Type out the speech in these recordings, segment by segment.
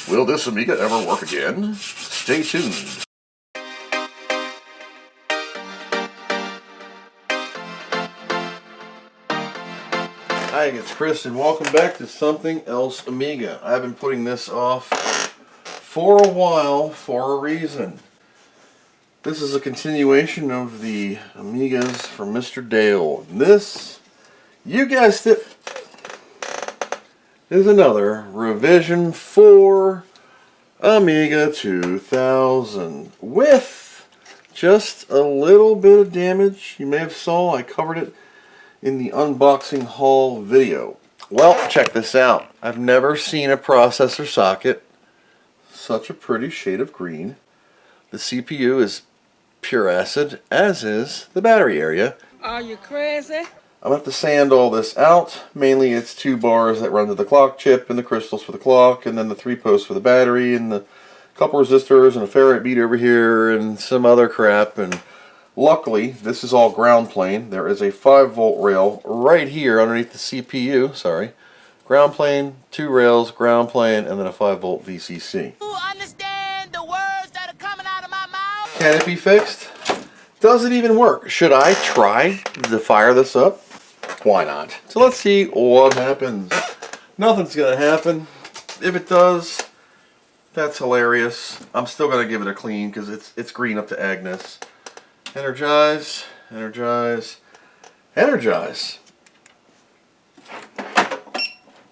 Will this Amiga ever work again? Stay tuned. Hi, it's Chris and welcome back to Something Else Amiga. I've been putting this off for a while for a reason. This is a continuation of the Amigas from Mr. Dale. This, you guessed it, is another revision for Amiga 2000 with just a little bit of damage. You may have saw I covered it in the unboxing haul video. Well, check this out. I've never seen a processor socket such a pretty shade of green. The CPU is pure acid, as is the battery area. Are you crazy? I'm going to have to sand all this out. Mainly it's 2 bars that run to the clock chip and the crystals for the clock, and then the 3 posts for the battery, and the couple resistors and a ferrite bead over here and some other crap. And luckily, this is all ground plane. There is a 5-volt rail right here underneath the CPU. Sorry. Ground plane, 2 rails, ground plane, and then a 5-volt VCC. You understand the words that are coming out of my mouth? Can it be fixed? Does it even work? Should I try to fire this up? Why not? So let's see what happens. Nothing's going to happen. If it does, that's hilarious. I'm still going to give it a clean because it's green up to Agnes. Energize, energize, energize.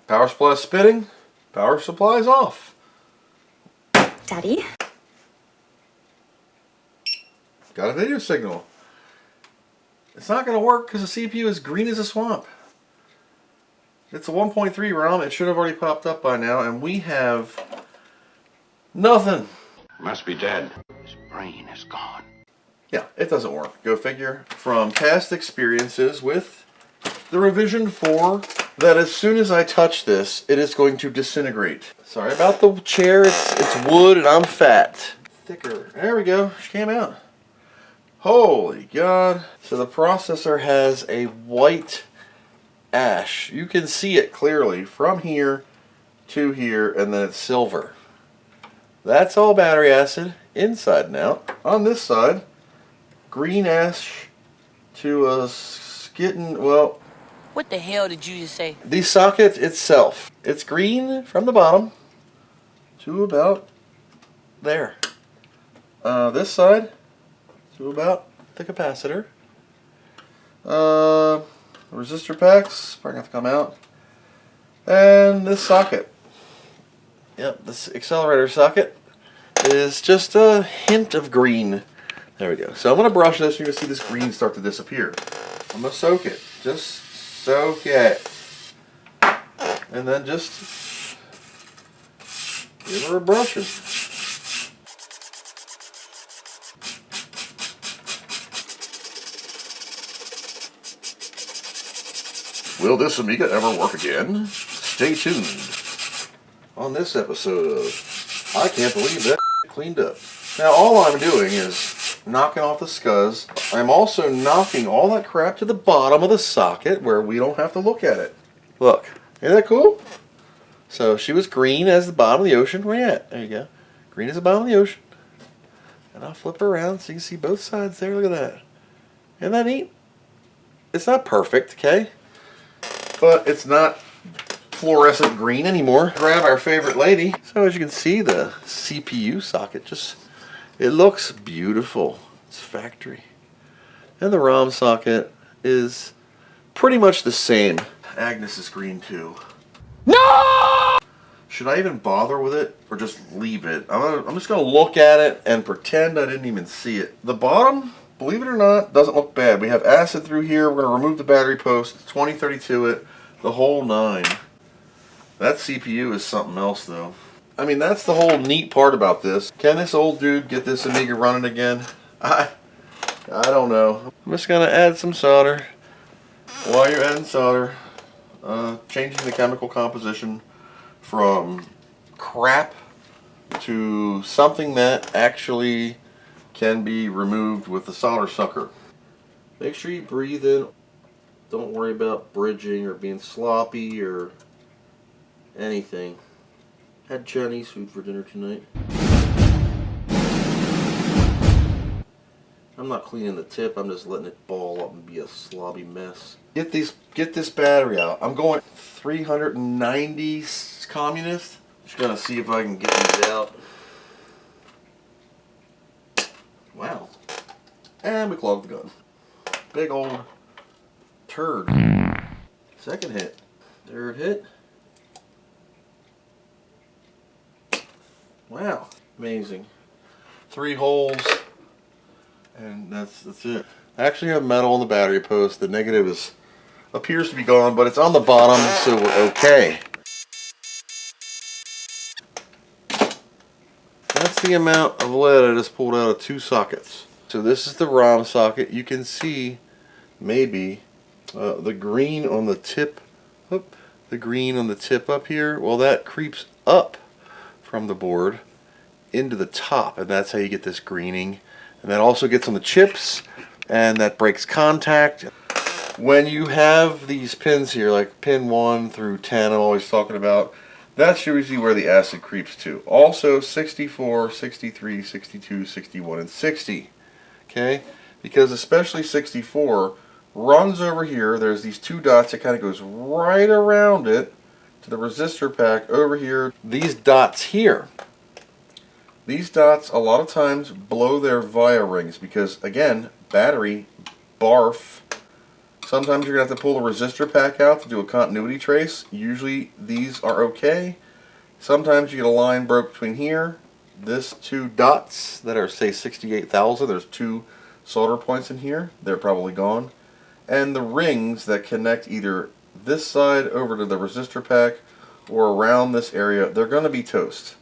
Power supply spinning, power supply's off. Daddy? Got a video signal. It's not going to work because the CPU is green as a swamp. It's a 1.3 ROM. It should have already popped up by now, and we have nothing. Must be dead. His brain is gone. Yeah, it doesn't work. Go figure. From past experiences with the revision 4, that as soon as I touch this, it is going to disintegrate. Sorry about the chair. It's wood and I'm fat. Thicker. There we go. She came out. Holy God. So the processor has a white ash. You can see it clearly from here to here, and then it's silver. That's all battery acid, inside and out. On this side, green ash to a skittin', well... What the hell did you just say? The socket itself, it's green from the bottom to about there. This side to about the capacitor. Resistor packs, probably have to come out. And this socket. Yep, this accelerator socket is just a hint of green. There we go. So I'm going to brush this. You're going to see this green start to disappear. I'm going to soak it. Just soak it. And then just give her a brushing. Will this Amiga ever work again? Stay tuned. On this episode of I Can't Believe That Cleaned Up. Now all I'm doing is knocking off the scuzz. I'm also knocking all that crap to the bottom of the socket where we don't have to look at it. Look, isn't that cool? So she was green as the bottom of the ocean. Where you at? There you go. Green as the bottom of the ocean. And I'll flip her around so you can see both sides there. Look at that. Isn't that neat? It's not perfect, okay? But it's not fluorescent green anymore. Grab our favorite lady. So as you can see, the CPU socket just, it looks beautiful. It's factory. And the ROM socket is pretty much the same. Agnes is green too. No! Should I even bother with it or just leave it? I'm just going to look at it and pretend I didn't even see it. The bottom, believe it or not, doesn't look bad. We have acid through here. We're going to remove the battery post, 2032 it, the whole 9. That CPU is something else though. I mean, that's the whole neat part about this. Can this old dude get this Amiga running again? I don't know. I'm just going to add some solder. While you're adding solder, changing the chemical composition from crap to something that actually can be removed with the solder sucker. Make sure you breathe in. Don't worry about bridging or being sloppy or anything. Had Chinese food for dinner tonight. I'm not cleaning the tip, I'm just letting it ball up and be a slobby mess. Get this battery out. I'm going 390 communist. Just gonna see if I can get these out. Wow. And we clogged the gun. Big old turd. Second hit. Third hit. Wow. Amazing. 3 holes. And that's it. I actually have metal on the battery post. The negative appears to be gone, but it's on the bottom, so we're okay. That's the amount of lead I just pulled out of 2 sockets. So this is the ROM socket. You can see maybe the green on the tip. The green on the tip up here. Well, that creeps up from the board into the top, and that's how you get this greening. And that also gets on the chips, and that breaks contact. When you have these pins here, like pin 1 through 10, I'm always talking about, that's usually where the acid creeps to. Also 64, 63, 62, 61, and 60. Okay? Because especially 64 runs over here. There's these 2 dots that kind of goes right around it to the resistor pack over here. These dots here. These dots a lot of times blow their via rings because, again, battery, barf. Sometimes you're going to have to pull the resistor pack out to do a continuity trace. Usually these are okay. Sometimes you get a line broke between here. This 2 dots that are, say, 68,000. There's 2 solder points in here. They're probably gone. And the rings that connect either this side over to the resistor pack or around this area, they're going to be toast.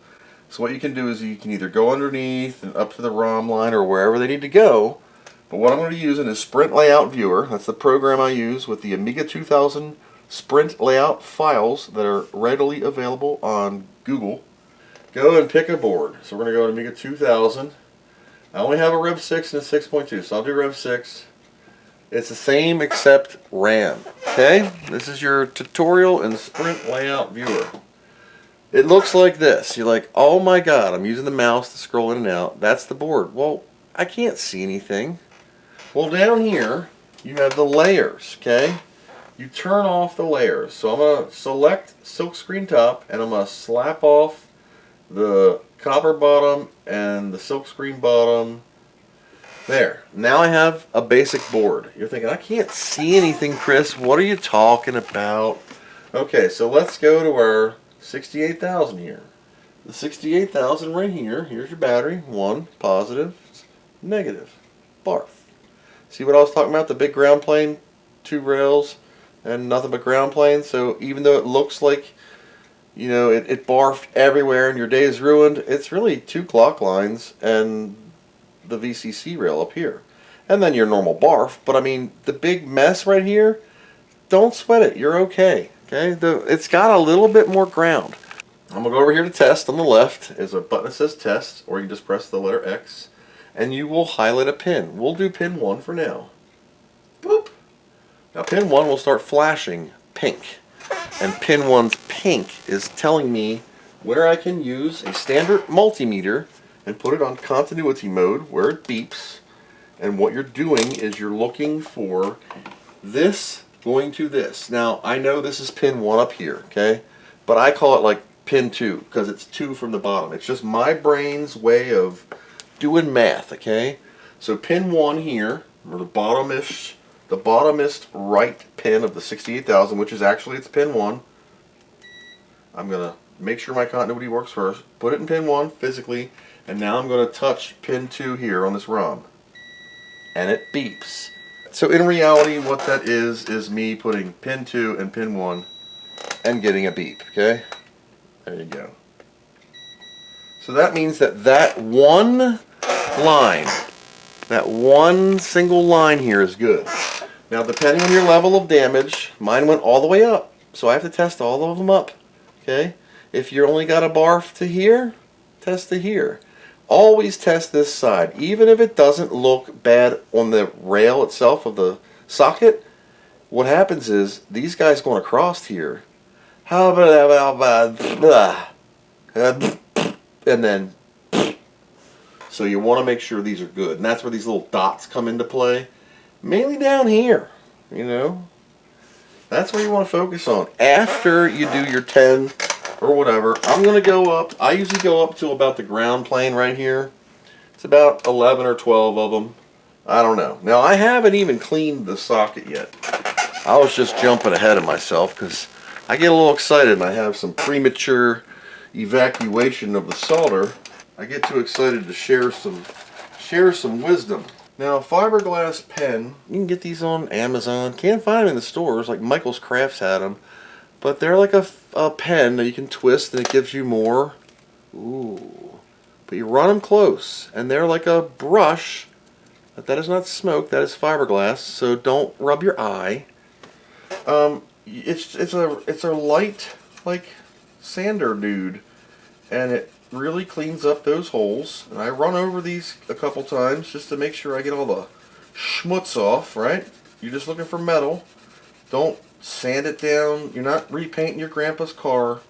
So what you can do is you can either go underneath and up to the ROM line or wherever they need to go. But what I'm going to be using is Sprint Layout Viewer. That's the program I use with the Amiga 2000 Sprint Layout files that are readily available on Google. Go and pick a board. So we're going to go to Amiga 2000. I only have a rev6 and a 6.2, so I'll do rev6. It's the same except RAM. Okay? This is your tutorial in Sprint Layout Viewer. It looks like this. You're like, oh my god, I'm using the mouse to scroll in and out. That's the board. Well, I can't see anything. Well, down here, you have the layers, okay? You turn off the layers. So I'm going to select silkscreen top, and I'm going to slap off the copper bottom and the silkscreen bottom. There. Now I have a basic board. You're thinking, I can't see anything, Chris. What are you talking about? Okay, so let's go to our 68,000 here. The 68,000 right here. Here's your battery. 1, positive, negative. Barf. See what I was talking about? The big ground plane, 2 rails, and nothing but ground plane. So even though it looks like, you know, it barfed everywhere and your day is ruined, it's really 2 clock lines and the VCC rail up here. And then your normal barf. But I mean, the big mess right here, don't sweat it. You're okay. Okay, it's got a little bit more ground. I'm going to go over here to test. On the left is a button that says test, or you can just press the letter X, and you will highlight a pin. We'll do pin 1 for now. Boop. Now pin 1 will start flashing pink, and pin 1's pink is telling me where I can use a standard multimeter and put it on continuity mode where it beeps, and what you're doing is you're looking for this going to this. Now, I know this is pin 1 up here, okay? But I call it like pin 2 because it's 2 from the bottom. It's just my brain's way of doing math, okay? So pin 1 here, or the bottomest right pin of the 68,000, which is actually it's pin 1. I'm going to make sure my continuity works first. Put it in pin 1 physically, and now I'm going to touch pin 2 here on this ROM. And it beeps. So in reality, what that is me putting pin 2 and pin 1 and getting a beep, okay? There you go. So that means that one line, that one single line here is good. Now, depending on your level of damage, mine went all the way up, so I have to test all of them up, okay? If you only got a barf to here, test to here. Always test this side, even if it doesn't look bad on the rail itself of the socket. What happens is these guys going across here. How about and then. So you want to make sure these are good. And that's where these little dots come into play. Mainly down here, you know. That's what you want to focus on. After you do your 10 or whatever, I'm going to go up. I usually go up to about the ground plane right here. It's about 11 or 12 of them. I don't know. Now, I haven't even cleaned the socket yet. I was just jumping ahead of myself because I get a little excited and I have some premature evacuation of the solder. I get too excited to share some wisdom. Now, fiberglass pen, you can get these on Amazon. Can't find them in the stores, like Michael's Crafts had them. But they're like a pen that you can twist and it gives you more. Ooh. But you run them close, and they're like a brush. But that is not smoke, that is fiberglass, so don't rub your eye. It's a light, like, sander dude. And it really cleans up those holes. And I run over these a couple times just to make sure I get all the schmutz off, right? You're just looking for metal. Don't sand it down. You're not repainting your grandpa's car.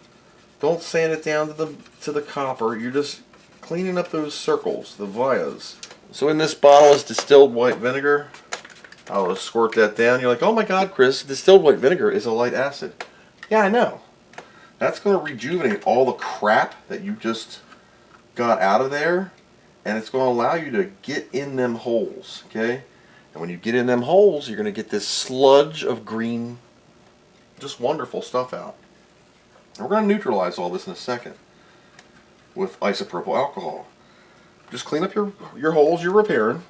Don't sand it down to the copper. You're just cleaning up those circles, the vias. So in this bottle is distilled white vinegar. I'll just squirt that down. You're like, oh my God, Chris, distilled white vinegar is a light acid. Yeah, I know. That's going to rejuvenate all the crap that you just got out of there, and it's going to allow you to get in them holes, okay? And when you get in them holes, you're going to get this sludge of green, just wonderful stuff out. And we're going to neutralize all this in a second with isopropyl alcohol. Just clean up your holes you're repairing.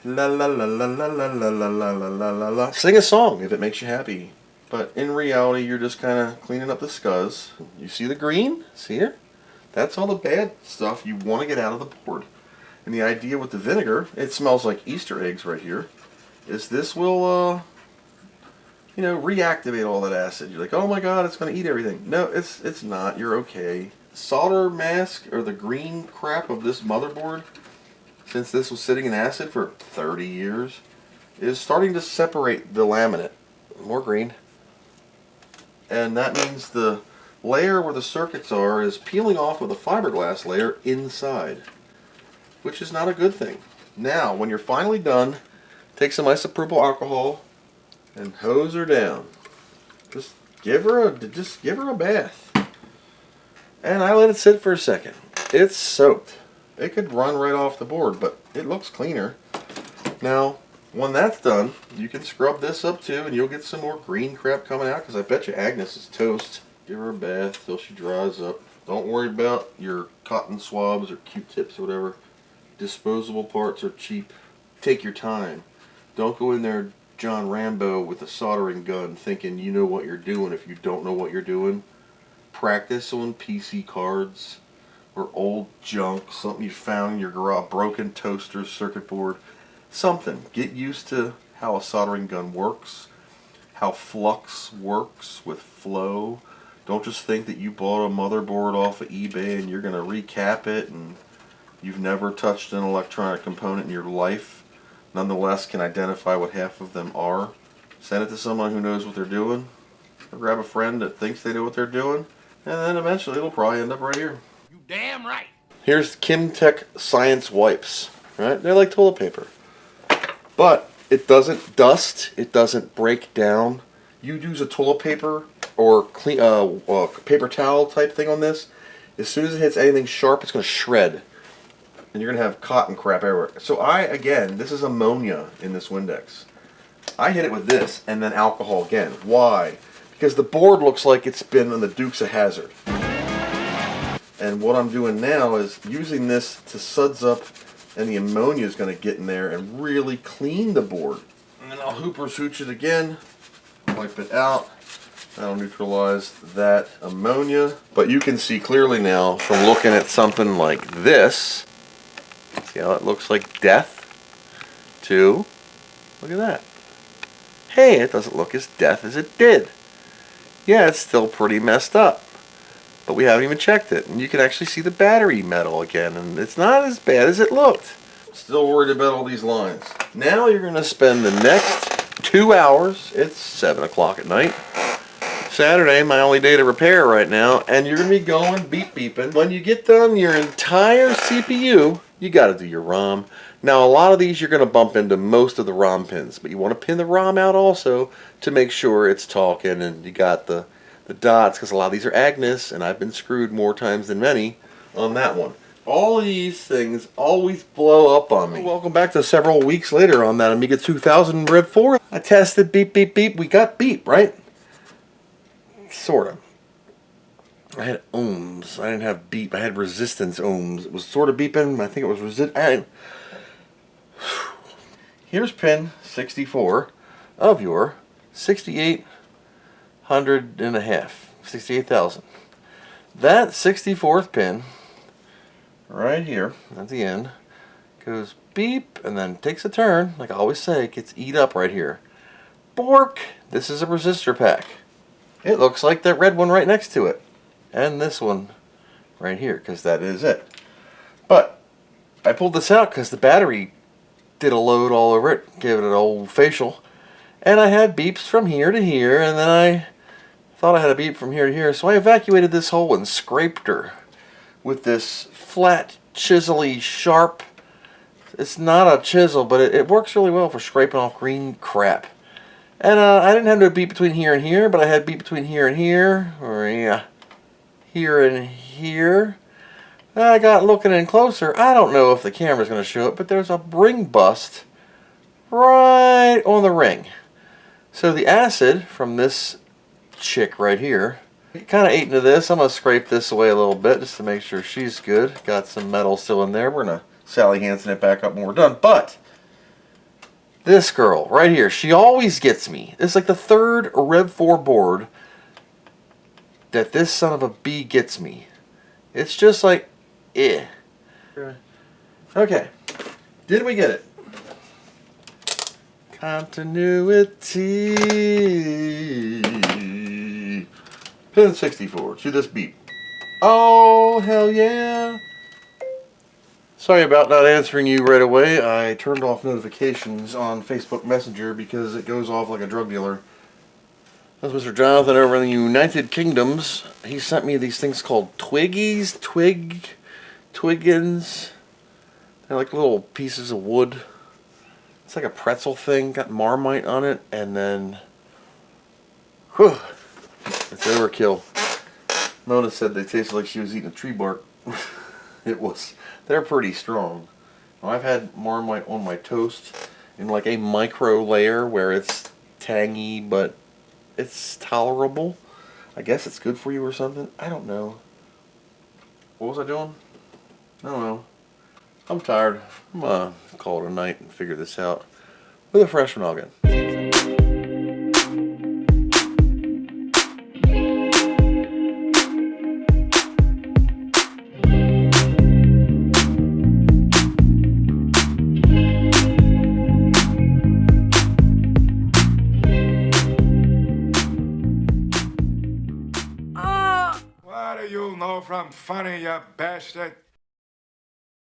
La la la la la la la la la la la la. Sing a song if it makes you happy. But in reality, you're just kind of cleaning up the scuzz. You see the green? See it? That's all the bad stuff you want to get out of the board. And the idea with the vinegar, it smells like Easter eggs right here, is this will, reactivate all that acid. You're like, oh my God, it's going to eat everything. No, it's not. You're okay. Solder mask, or the green crap of this motherboard, since this was sitting in acid for 30 years, is starting to separate the laminate. More green. And that means the layer where the circuits are is peeling off of the fiberglass layer inside, which is not a good thing. Now, when you're finally done, take some isopropyl alcohol and hose her down. Just give her a bath. And I let it sit for a second. It's soaked. It could run right off the board, but it looks cleaner. Now, when that's done, you can scrub this up too, and you'll get some more green crap coming out, because I bet you Agnes is toast. Give her a bath till she dries up. Don't worry about your cotton swabs or Q-tips or whatever. Disposable parts are cheap. Take your time. Don't go in there John Rambo with a soldering gun thinking you know what you're doing if you don't know what you're doing. Practice on PC cards or old junk, something you found in your garage, broken toaster, circuit board. Something. Get used to how a soldering gun works, how flux works with flow. Don't just think that you bought a motherboard off of eBay and you're going to recap it and you've never touched an electronic component in your life. Nonetheless, can identify what half of them are. Send it to someone who knows what they're doing. Or grab a friend that thinks they know what they're doing. And then eventually it'll probably end up right here. You damn right. Here's Kimtech Science Wipes. Right? They're like toilet paper. But it doesn't dust, it doesn't break down. You use a toilet paper or clean, paper towel type thing on this, as soon as it hits anything sharp, it's going to shred. And you're going to have cotton crap everywhere. So this is ammonia in this Windex. I hit it with this and then alcohol again. Why? Because the board looks like it's been on the Dukes of Hazzard. And what I'm doing now is using this to suds up, and the ammonia is going to get in there and really clean the board. And then I'll Hooper's hooch it again, wipe it out. That'll neutralize that ammonia. But you can see clearly now from looking at something like this, see how it looks like death, to, look at that. Hey, it doesn't look as death as it did. Yeah, it's still pretty messed up. But we haven't even checked it. And you can actually see the battery metal again. And it's not as bad as it looked. Still worried about all these lines. Now you're going to spend the next 2 hours, it's 7 o'clock at night, Saturday, my only day to repair right now, and you're going to be going beeping. When you get done your entire CPU, you got to do your ROM. Now, a lot of these you're going to bump into most of the ROM pins, but you want to pin the ROM out also to make sure it's talking and you got the dots, because a lot of these are Agnes, and I've been screwed more times than many on that one. All of these things always blow up on me. Welcome back to several weeks later on that Amiga 2000 rev4. I tested beep, beep, beep. We got beep, right? Sort of. I had ohms. I didn't have beep. I had resistance ohms. It was sort of beeping. I think it was Here's pin 64 of your 6800 and a half. 68,000. That 64th pin right here at the end goes beep and then takes a turn, like I always say, gets eat up right here. Bork! This is a resistor pack. It looks like that red one right next to it. And this one right here, because that is it. But I pulled this out because the battery did a load all over it, gave it an old facial. And I had beeps from here to here, and then I thought I had a beep from here to here, so I evacuated this hole and scraped her with this flat, chisel-y, sharp. It's not a chisel, but it works really well for scraping off green crap. And I didn't have no beep between here and here, but I had beep between here and here, or yeah, here and here. I got looking in closer. I don't know if the camera's going to show it, but there's a ring bust right on the ring. So the acid from this chick right here kind of ate into this. I'm going to scrape this away a little bit just to make sure she's good. Got some metal still in there. We're going to Sally Hansen it back up when we're done. But this girl right here, she always gets me. It's like the third rev4 board that this son of a bee gets me. It's just like, eh. Okay. Did we get it? Continuity. Pin 64 to this beep. Oh, hell yeah. Sorry about not answering you right away. I turned off notifications on Facebook Messenger because it goes off like a drug dealer. That's Mr. Jonathan over in the United Kingdoms. He sent me these things called Twiggies, Twiggins. They're like little pieces of wood. It's like a pretzel thing, got Marmite on it, and then, whew, it's overkill. Mona said they tasted like she was eating a tree bark. It was. They're pretty strong. Now, I've had Marmite on my toast in like a micro layer where it's tangy, but it's tolerable. I guess it's good for you or something. I don't know. What was I doing? I don't know. I'm tired. I'm gonna call it a night and figure this out with a fresh noggin. What do you know from funny, you bastard?